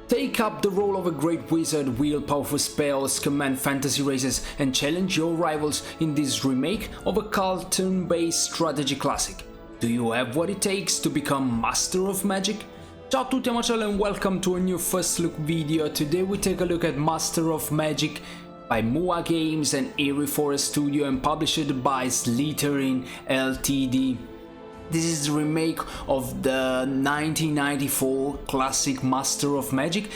Take up the role of a great wizard, wield powerful spells, command fantasy races, and challenge your rivals in this remake of a cult turn-based strategy classic. Do you have what it takes to become Master of Magic? Ciao a tutti amici and welcome to a new first look video. Today we take a look at Master of Magic by Moa Games and Eerie Forest Studio and published by Slytherin Ltd. This is the remake of the 1994 classic Master of Magic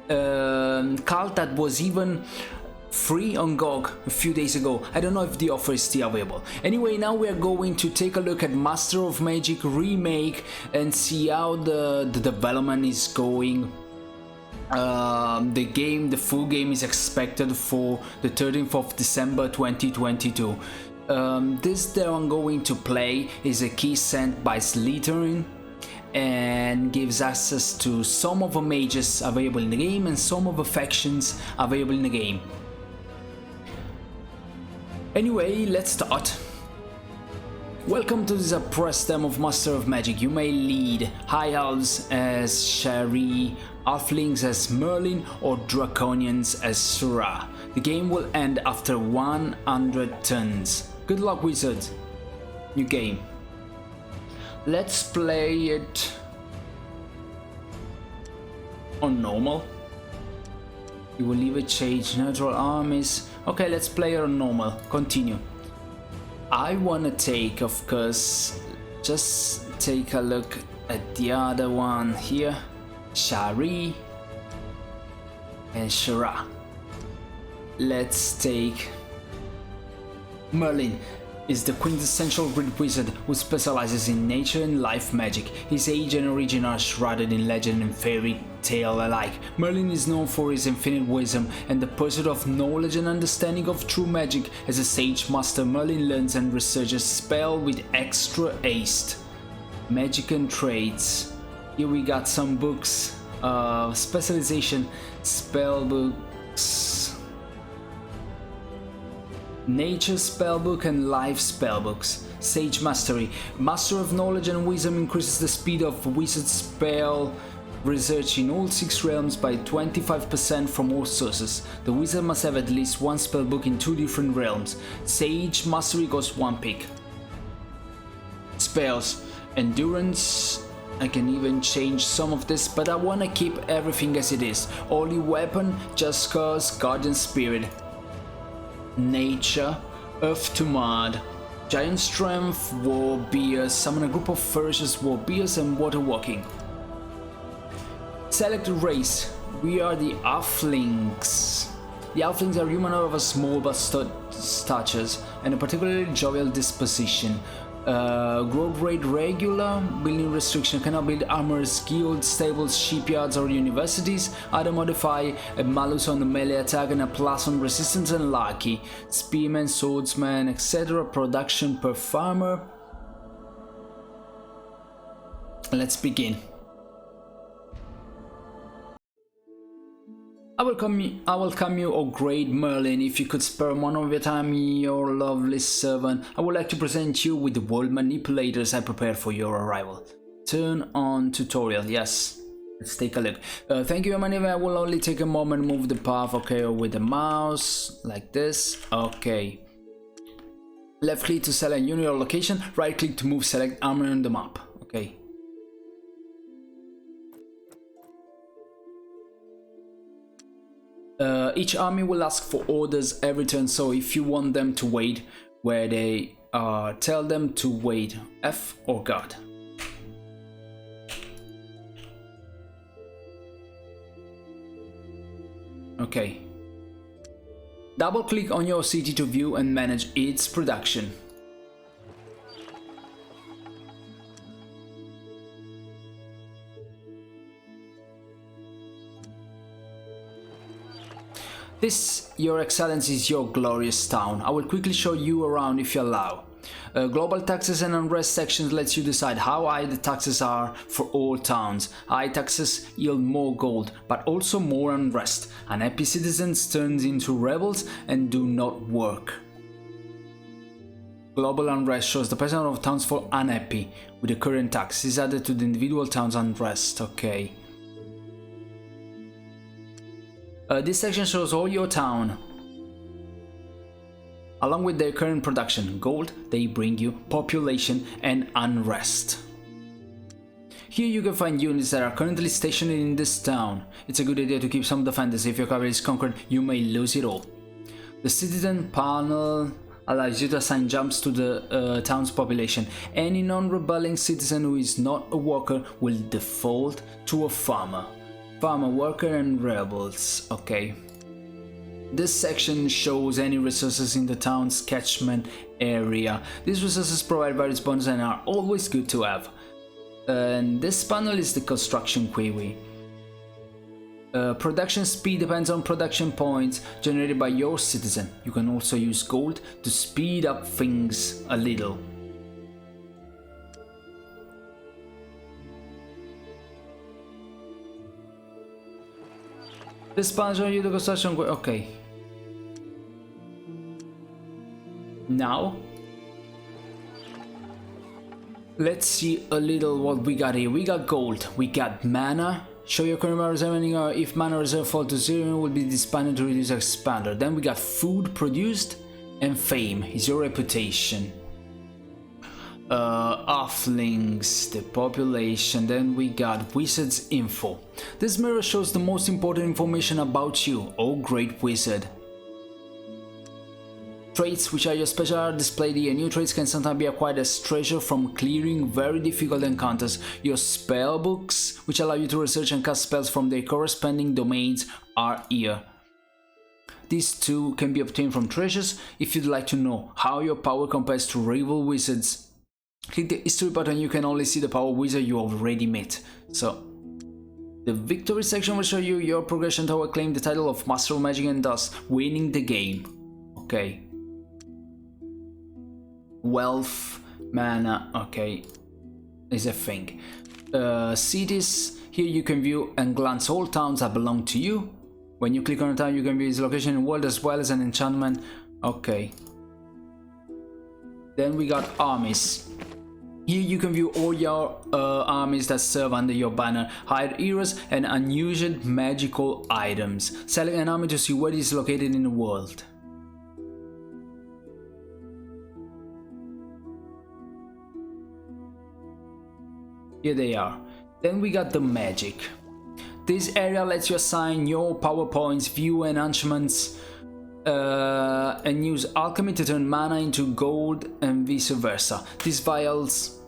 cult that was even free on GOG a few days ago. I don't know if the offer is still available. Anyway, now we are going to take a look at Master of Magic Remake and see how the development is going. The full game is expected for the 13th of December 2022. This that I'm going to play is a key sent by Slytherin and gives access to some of the mages available in the game and some of the factions available in the game. Anyway, let's start. Welcome to this press demo of Master of Magic. You may lead High Elves as Shari, Halflings as Merlin, or Draconians as Surah. The game will end after 100 turns. Good luck, wizards. New game. Let's play it on normal. You will leave it change neutral armies. Okay, let's play it on normal. Continue. I wanna take, of course, just take a look at the other one here. Shari and Shara. Let's take Merlin. Is the quintessential great wizard who specializes in nature and life magic. His age and origin are shrouded in legend and fairy tale alike. Merlin is known for his infinite wisdom and the pursuit of knowledge and understanding of true magic. As a sage master, Merlin learns and researches spell with extra haste. Magic and traits. Here we got some books. Specialization, spell books. Nature spellbook and life spellbooks. Sage mastery. Master of knowledge and wisdom increases the speed of wizard spell research in all 6 realms by 25% from all sources. The wizard must have at least one spellbook in 2 different realms. Sage mastery goes 1 pick. Spells. Endurance. I can even change some of this, but I wanna keep everything as it is. Holy weapon, just cause, guardian spirit. Nature, earth to mud, giant strength, war bears, summon a group of ferocious war bears and water walking. Select race. We are the Halflings. The Halflings are humanoid of a small but statures and a particularly jovial disposition. Growth rate regular, building restriction, cannot build armors, guilds, stables, shipyards or universities. Other modify a malus on the melee attack and a plus on resistance and lucky. Spearman, swordsman, etc. Production per farmer. Let's begin. I welcome you, O great Merlin. If you could spare one of your time, your lovely servant, I would like to present you with the world manipulators I prepared for your arrival. Turn on tutorial, yes. Let's take a look. Thank you, your maneuver. I will only take a moment, move the path, okay, or with the mouse, like this, okay. Left click to select unit or location, right click to move select armor on the map, okay. Each army will ask for orders every turn, so if you want them to wait where they are, tell them to wait F or guard. Okay. Double click on your city to view and manage its production. This, your excellency, is your glorious town. I will quickly show you around if you allow. Global taxes and unrest sections lets you decide how high the taxes are for all towns. High taxes yield more gold, but also more unrest. Unhappy citizens turn into rebels and do not work. Global unrest shows the percent of towns fall unhappy with the current tax. This is added to the individual town's unrest. Okay. This section shows all your town, along with their current production. Gold, they bring you population and unrest. Here you can find units that are currently stationed in this town. It's a good idea to keep some defenders. If your cavalry is conquered, you may lose it all. The citizen panel allows you to assign jumps to the town's population. Any non-rebelling citizen who is not a worker will default to a farmer. Farmer, worker and rebels. Okay. This section shows any resources in the town's catchment area. These resources provide various bonuses and are always good to have. And this panel is the construction query. Production speed depends on production points generated by your citizen. You can also use gold to speed up things a little. This panel shows you the construction query. Okay. Now let's see a little what we got here. We got gold, we got mana. Show your current mana reserve, if mana reserve fall to 0, will be disbanded to reduce expander. Then we got food produced, and fame is your reputation. Offlings, the population. Then we got wizard's info. This mirror shows the most important information about you, oh great wizard. Traits, which are your special, are displayed here. New traits can sometimes be acquired as treasure from clearing very difficult encounters. Your spell books, which allow you to research and cast spells from their corresponding domains, are here. These two can be obtained from treasures. If you'd like to know how your power compares to rival wizards, click the history button. You can only see the power wizard you already met. So the victory section will show you your progression toward claim the title of Master of Magic and thus winning the game. Okay. Wealth, mana, okay, is a thing. Cities, here you can view and glance all towns that belong to you. When you click on a town, you can view its location in the world as well as an enchantment. Okay. Then we got armies. Here you can view all your armies that serve under your banner, hide eras and unusual magical items. Select an army to see where it is located in the world. Here they are. Then we got the magic. This area lets you assign your power points, view enhancements, and use alchemy to turn mana into gold and vice versa. These vials,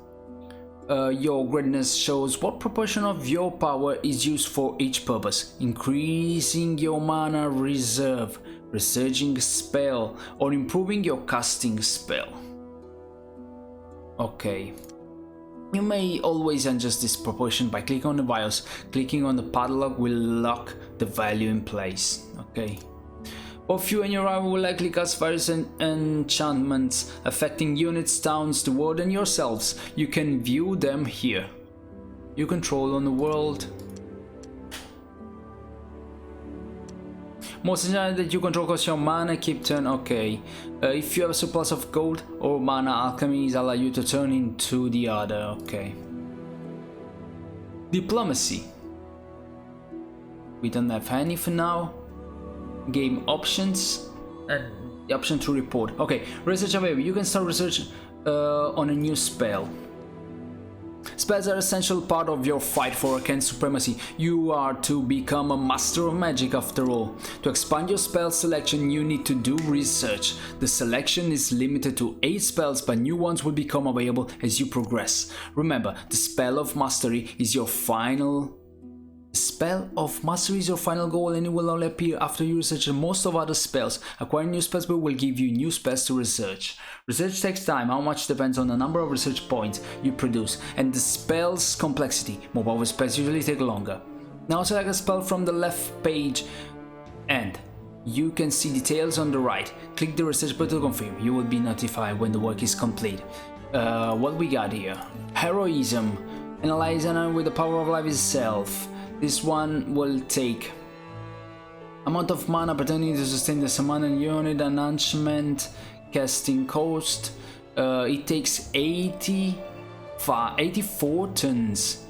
your greatness shows what proportion of your power is used for each purpose. Increasing your mana reserve, researching a spell, or improving your casting spell. Okay. You may always adjust this proportion by clicking on the vials. Clicking on the padlock will lock the value in place. Okay. Both you and your rival will likely cast various enchantments affecting units, towns, the world, and yourselves. You can view them here. You control on the world. Most enchantments that you control cost your mana, keep turn. Okay. If you have a surplus of gold or mana, alchemies allow you to turn into the other. Okay. Diplomacy. We don't have any for now. Game options and the option to report. Okay, research available. You can start research on a new spell. Spells are an essential part of your fight for arcane supremacy. You are to become a master of magic after all. To expand your spell selection, you need to do research. The selection is limited to 8 spells, but new ones will become available as you progress. Remember, the spell of mastery is your final goal, and it will only appear after you research most of other spells. Acquiring new spells will give you new spells to research. Research takes time. How much depends on the number of research points you produce and the spell's complexity. More powerful spells usually take longer. Now select a spell from the left page and you can see details on the right. Click the research button to confirm. You will be notified when the work is complete. What we got here? Heroism. Analyze an with the power of life itself. This one will take amount of mana pertaining to sustain the summon unit enhancement casting cost. It takes 84 turns.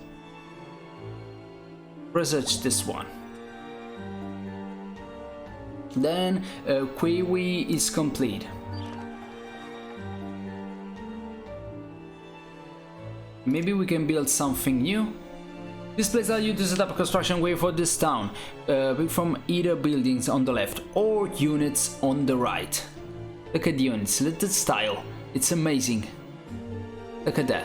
Research this one. Then Query is complete. Maybe we can build something new. This place allows you to set up a construction way for this town, from either buildings on the left or units on the right. Look at the units, look at the style, it's amazing. Look at that.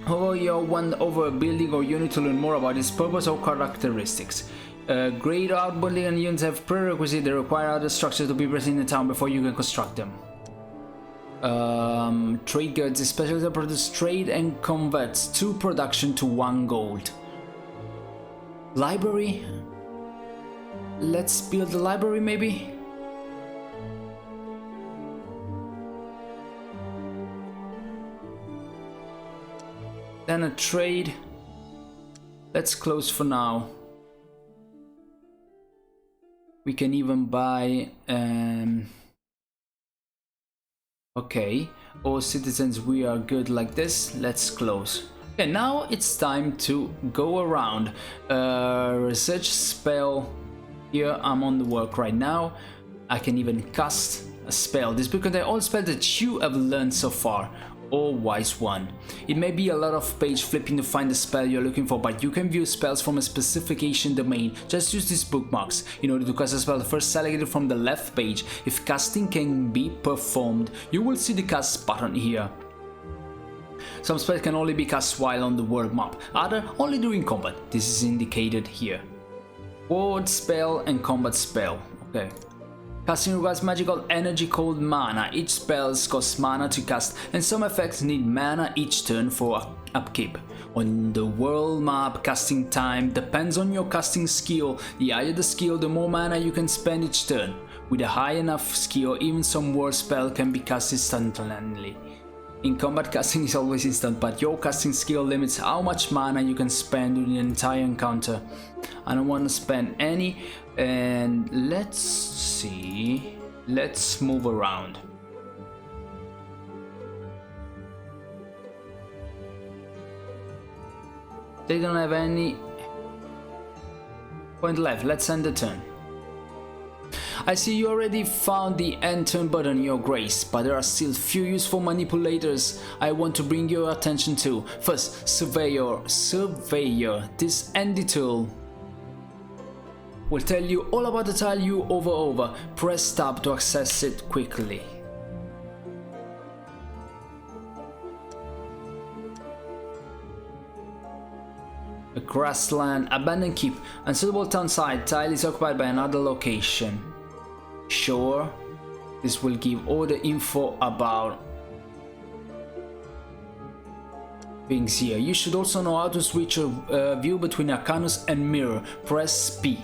Hover your wand over a building or unit to learn more about its purpose or characteristics. Great outbuilding and units have prerequisites that require other structures to be present in the town before you can construct them. Trade goods, especially to produce trade and converts 2 production to 1 gold. Library. Let's build a library maybe. Then a trade. Let's close for now. We can even buy okay, all citizens, we are good like this. Let's close. Okay, now it's time to go around. Research spell. Here I'm on the work right now. I can even cast a spell. This book contains all spells that you have learned so far. Or wise one. It may be a lot of page flipping to find the spell you're looking for, but you can view spells from a specification domain. Just use these bookmarks. In order to cast a spell, first select it from the left page. If casting can be performed, you will see the cast button here. Some spells can only be cast while on the world map, other only during combat. This is indicated here. Ward spell and combat spell. Okay. Casting requires magical energy called mana. Each spell costs mana to cast, and some effects need mana each turn for upkeep. On the world map, casting time depends on your casting skill. The higher the skill, the more mana you can spend each turn. With a high enough skill, even some word spell can be cast instantly. In combat, casting is always instant, but your casting skill limits how much mana you can spend during the entire encounter. I don't want to spend any, and let's see. Let's move around. They don't have any point left. Let's end the turn. I see you already found the end turn button, your grace, but there are still few useful manipulators I want to bring your attention to. First, Surveyor. This handy tool will tell you all about the tile you over. Press tab to access it quickly. A grassland, abandoned keep, unsuitable town site, tile is occupied by another location. Sure, this will give all the info about things here. You should also know how to switch your view between Arcanus and Mirror. Press P.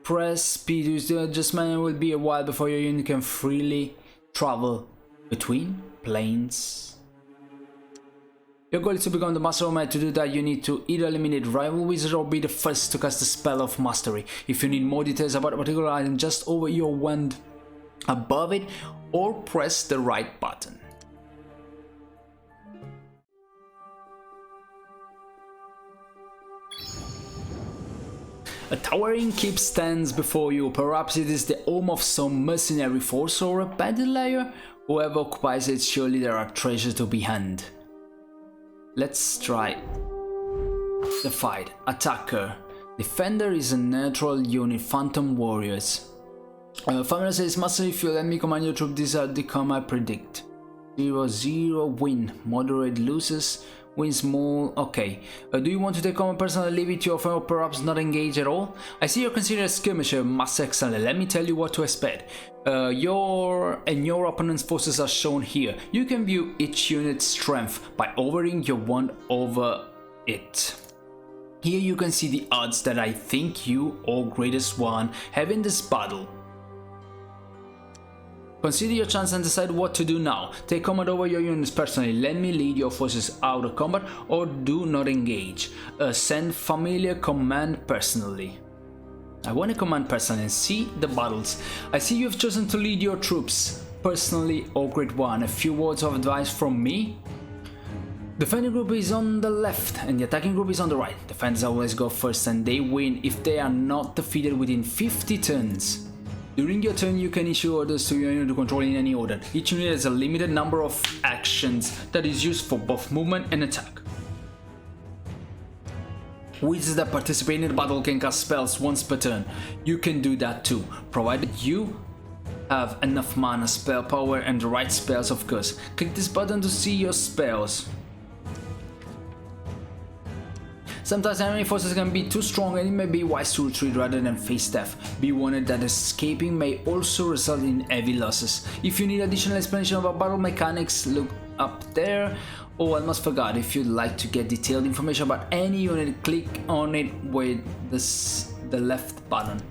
Press P to adjustment. It will be a while before your unit can freely travel between planes. Your goal is to become the master of magic. To do that, you need to either eliminate rival wizard or be the first to cast the spell of mastery. If you need more details about a particular item, just over your wand above it or press the right button. A towering keep stands before you. Perhaps it is the home of some mercenary force or a bandit lair. Whoever occupies it, surely there are treasures to be had. Let's try the fight. Attacker. Defender is a neutral unit. Phantom warriors. Familiar says, Master, if you let me command your troop, these are the come I predict. 0-0 win. Moderate loses. Win small. Okay. Do you want to take command personally, leave it to your friend, or perhaps not engage at all? I see you're considered a skirmisher. Master, excellent. Let me tell you what to expect. Your opponent's forces are shown here. You can view each unit's strength by hovering your wand over it. Here you can see the odds that I think you, or greatest one, have in this battle. Consider your chance and decide what to do now. Take command over your units personally. Let me lead your forces out of combat, or do not engage. Send familiar command personally. I want to command personally and see the battles. I see you have chosen to lead your troops personally, or great one. A few words of advice from me. Defending group is on the left and the attacking group is on the right. Defenders always go first and they win if they are not defeated within 50 turns. During your turn, you can issue orders to your unit to control in any order. Each unit has a limited number of actions that is used for both movement and attack. Wizards that participate in the battle can cast spells once per turn. You can do that too, provided you have enough mana, spell power, and the right spells, of course. Click this button to see your spells. Sometimes enemy forces can be too strong and it may be wise to retreat rather than face death. Be warned that escaping may also result in heavy losses. If you need additional explanation about battle mechanics, look up there. Oh, I almost forgot, if you'd like to get detailed information about any unit, click on it with the left button.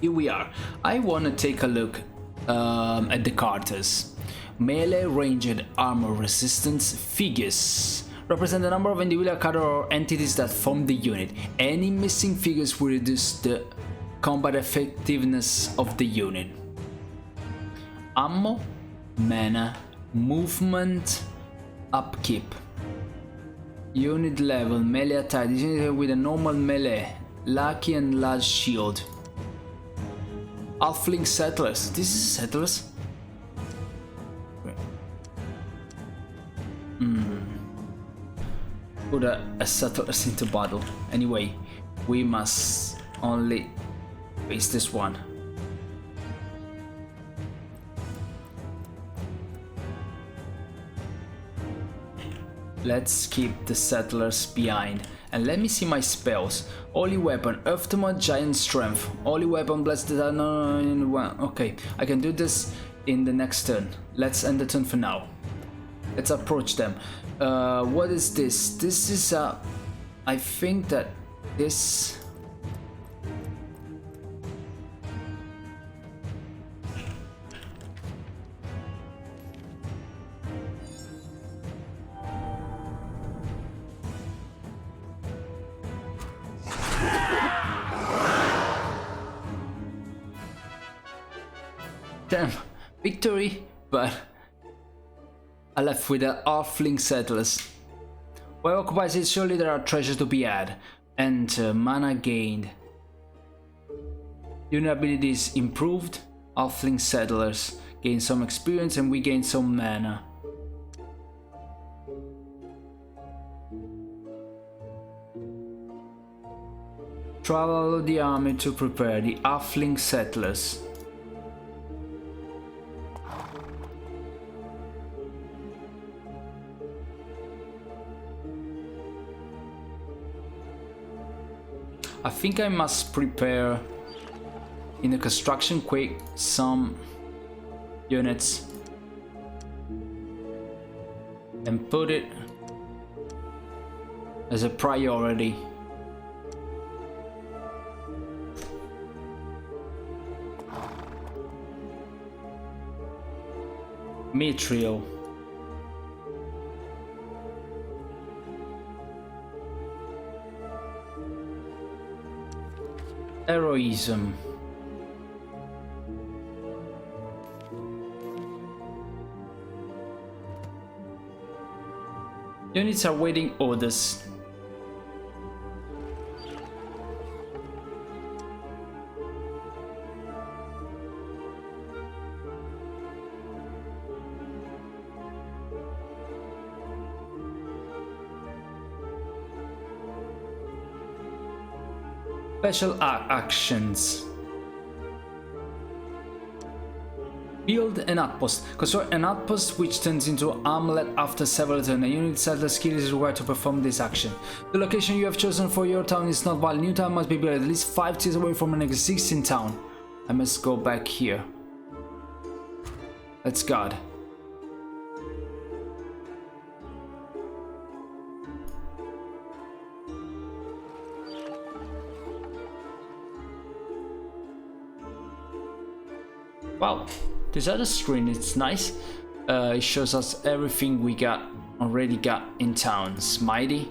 Here we are. I want to take a look at the carters. Melee ranged armor resistance figures represent the number of individual cards or entities that form the unit. Any missing figures will reduce the combat effectiveness of the unit. Ammo, mana, movement, upkeep. Unit level, melee attack. This unit with a normal melee, lucky and large shield. Halfling settlers. This is settlers? Put a settlers into battle. Anyway, we must only face this one. Let's keep the settlers behind. And let me see my spells. Holy weapon, Earth Tumor, Giant Strength. Holy weapon, blessed. No. Okay, I can do this in the next turn. Let's end the turn for now. Let's approach them. What is this? This is I think that this. Damn, victory, but I left with the halfling settlers. Where occupies it, surely there are treasures to be had. Enter, mana gained. Unit abilities improved. Halfling settlers gain some experience and we gain some mana. Travel the army to prepare the halfling settlers. I think I must prepare in the construction quick some units and put it as a priority. Mithril. Heroism. Units are waiting orders. Special actions. Build an outpost. Construct an outpost which turns into an armlet after several turns. A unit settler skill is required to perform this action. The location you have chosen for your town is not valid. New town must be built at least 5 tiers away from an existing town. I must go back here. Let's guard. Wow, this other screen, it's nice. It shows us everything we already got in towns. Mighty.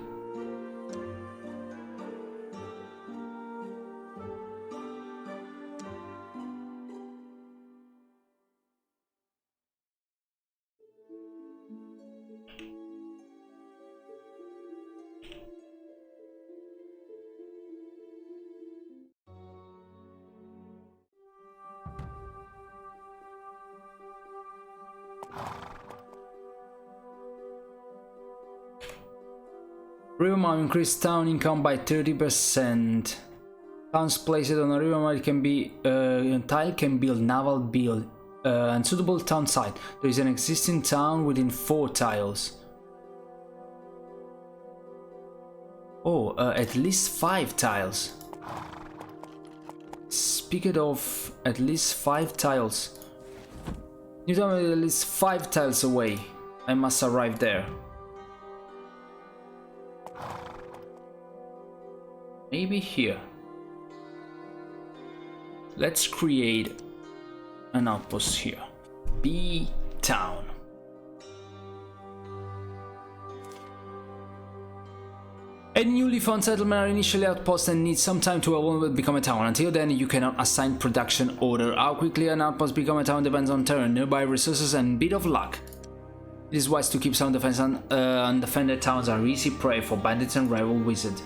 River mount increase town income by 30%. Towns placed on a river mount can be tile can build naval build and suitable town site. There is an existing town within 4 tiles. Oh, at least 5 tiles. Speaking of at least 5 tiles, you tell me at least 5 tiles away. I must arrive there. Maybe here. Let's create an outpost here. B town. A newly found settlement are initially outposts and need some time to evolve and become a town. Until then, you cannot assign production order. How quickly an outpost become a town depends on turn, nearby resources, and bit of luck. It is wise to keep some defense undefended towns are easy prey for bandits and rival wizards.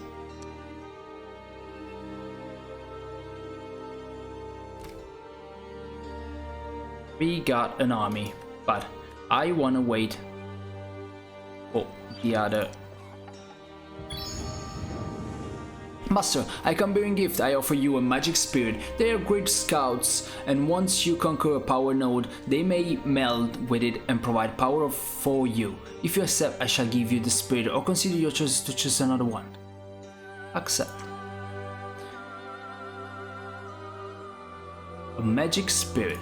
We got an army, but I wanna wait for the other. Master, I come bearing gift. I offer you a magic spirit. They are great scouts, and once you conquer a power node, they may meld with it and provide power for you. If you accept, I shall give you the spirit, or consider your choice to choose another one. Accept. A magic spirit.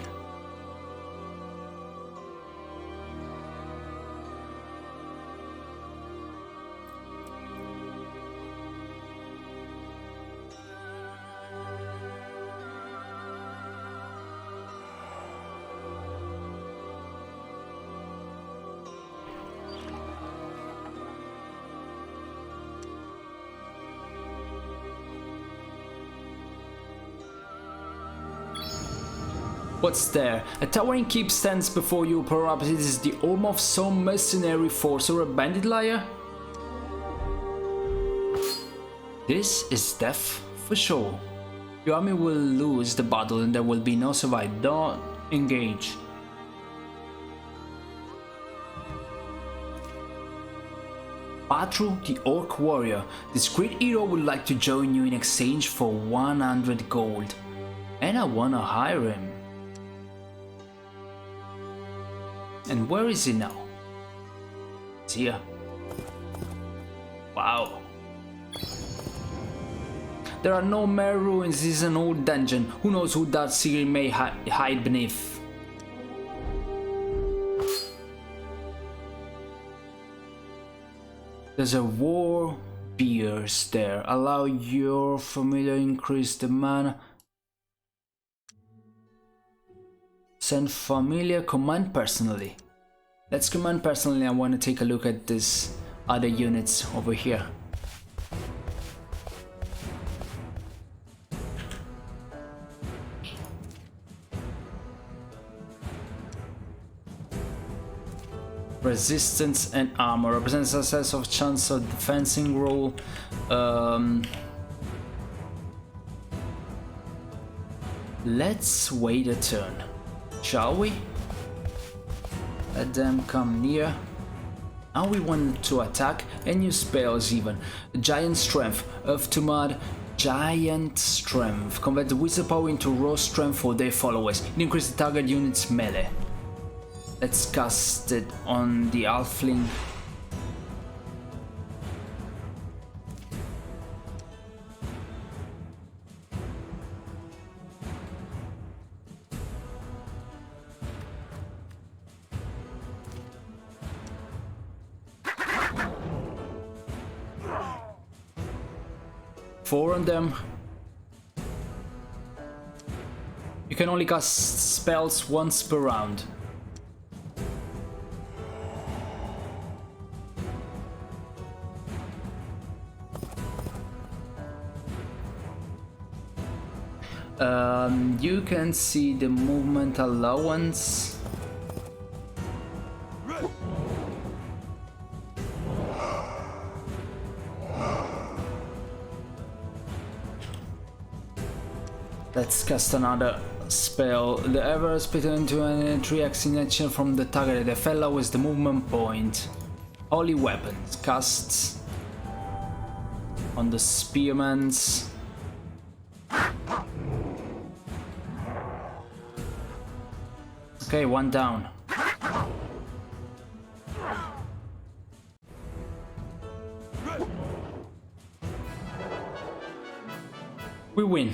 What's there? A towering keep stands before you. Perhaps it is the home of some mercenary force or a bandit lair? This is death for sure. Your army will lose the battle and there will be no survival. Don't engage. Patru, the Orc warrior. This great hero would like to join you in exchange for 100 gold. And I wanna hire him. And where is he now? It's here. Wow. There are no mere ruins. This is an old dungeon. Who knows who that secret may hide beneath? There's a war beers there. Allow your familiar increase the mana. Send familiar command personally. Let's command personally. I want to take a look at this other units over here. Resistance and armor represents success of chance of defending roll. Let's wait a turn. Shall we? Let them come near. Now we want to attack and use spells even. Giant Strength, Earth to Mud, Giant Strength. Convert the wizard power into raw strength for their followers. It increases the target unit's melee. Let's cast it on the Halfling. Four on them. You can only cast spells once per round. You can see the movement allowance. Let's cast another spell. The ever split into an 3x in action from the target. The fellow is the movement point. Holy weapons casts on the spearmans. Okay, one down. We win.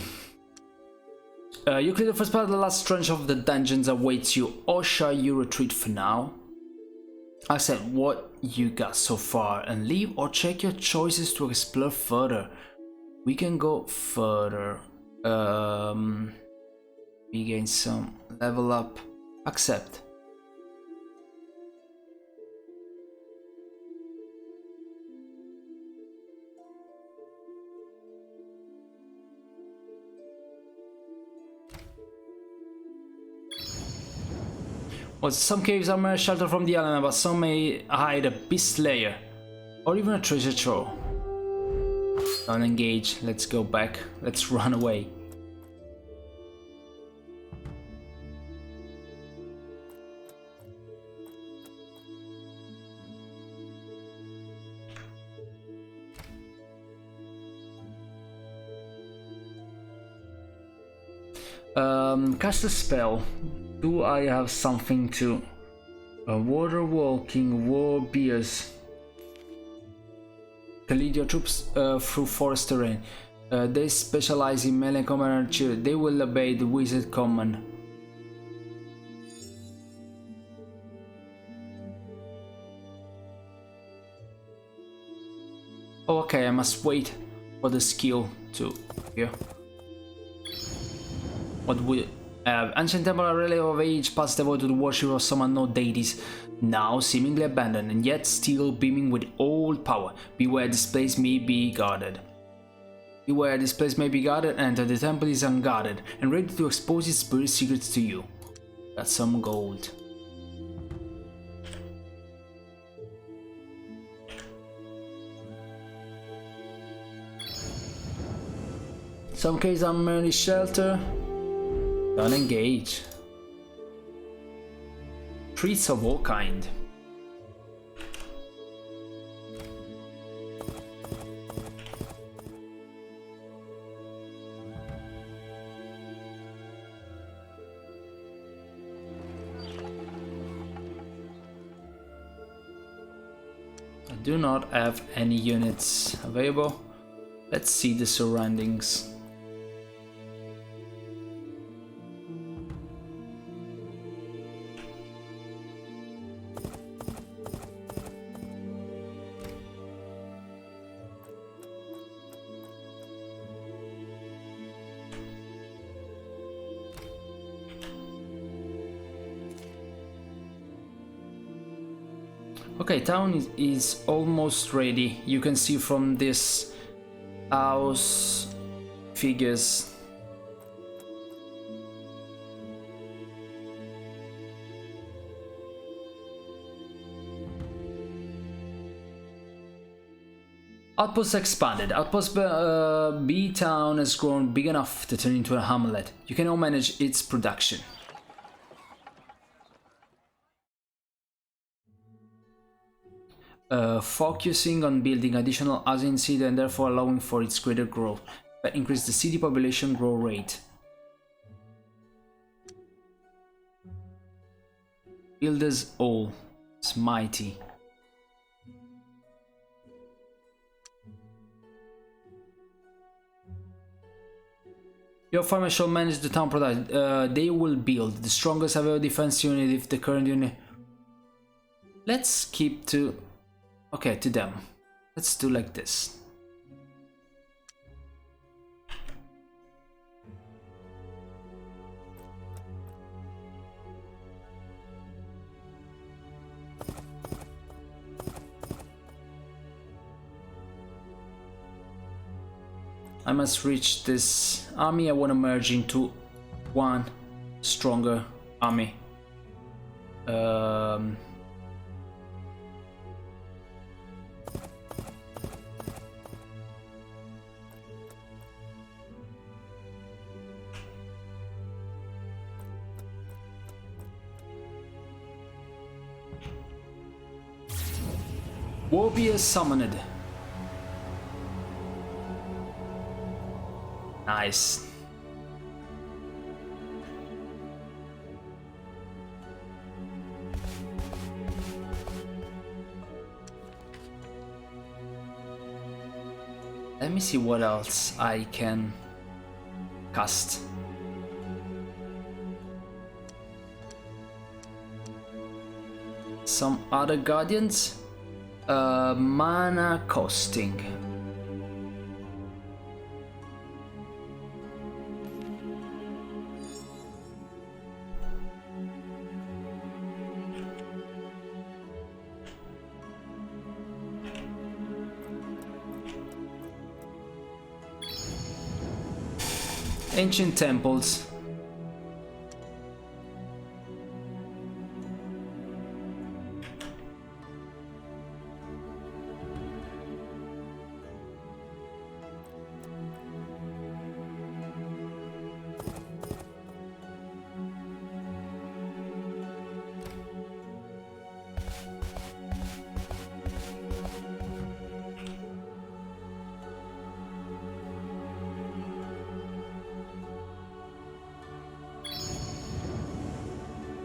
You clear the first part. The last tranche of the dungeons awaits you, or shall you retreat for now? Accept what you got so far and leave, or check your choices to explore further. We can go further. We gain some level up. Accept. Well, some caves are mere shelter from the element, but some may hide a beast lair, or even a treasure trove. Don't engage, let's go back, let's run away. Cast a spell. Do I have something to... water walking, war beers. To lead your troops through forest terrain. They specialize in melee combat and archery. They will obey the wizard command. Oh, okay, I must wait for the skill to appear. What would ancient temple relic of age past devoted to the worship of some unknown deities, now seemingly abandoned and yet still beaming with old power. Beware, this place may be guarded. Beware, this place may be guarded, and the temple is unguarded and ready to expose its buried secrets to you. Got some gold. Some caves are merely shelter. Don't engage. Treats of all kind. I do not have any units available. Let's see the surroundings. Okay, town is almost ready. You can see from this house figures. Outpost expanded. Outpost B town has grown big enough to turn into a hamlet. You can now manage its production. Focusing on building additional housing in city and therefore allowing for its greater growth, but increase the city population growth rate. Builders all, it's mighty. Your farmer shall manage the town product. They will build the strongest available defense unit if the current unit. Let's keep to. Okay, to them. Let's do like this. I must reach this army. I want to merge into one stronger army. Warrior summoned. Nice. Let me see what else I can cast. Some other guardians. Mana costing. Ancient temples.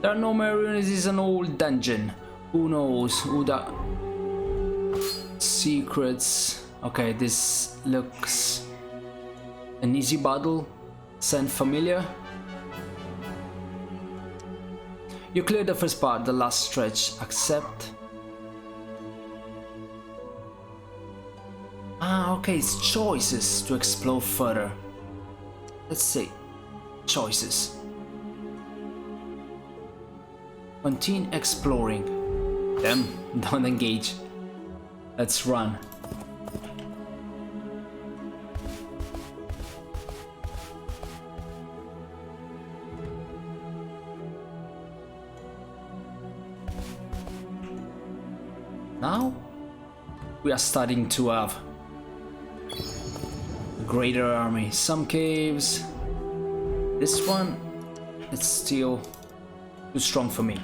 There are no Marionettes, is an old dungeon. Who knows who the secrets. Okay, this looks an easy battle. Sound familiar? You cleared the first part, the last stretch. Accept. Ah, okay, it's choices to explore further. Let's see. Choices. Continue exploring. Damn, don't engage. Let's run. Now we are starting to have a greater army. Some caves. This one, it's still too strong for me.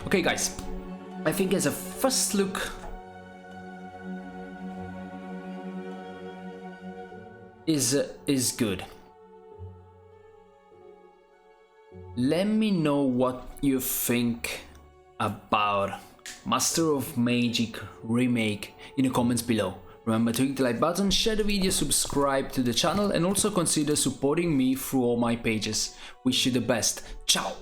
Okay guys, I think as a first look is good. Let me know what you think about Master of Magic Remake in the comments below. Remember to hit the like button, share the video, subscribe to the channel, and also consider supporting me through all my pages. Wish you the best. Ciao!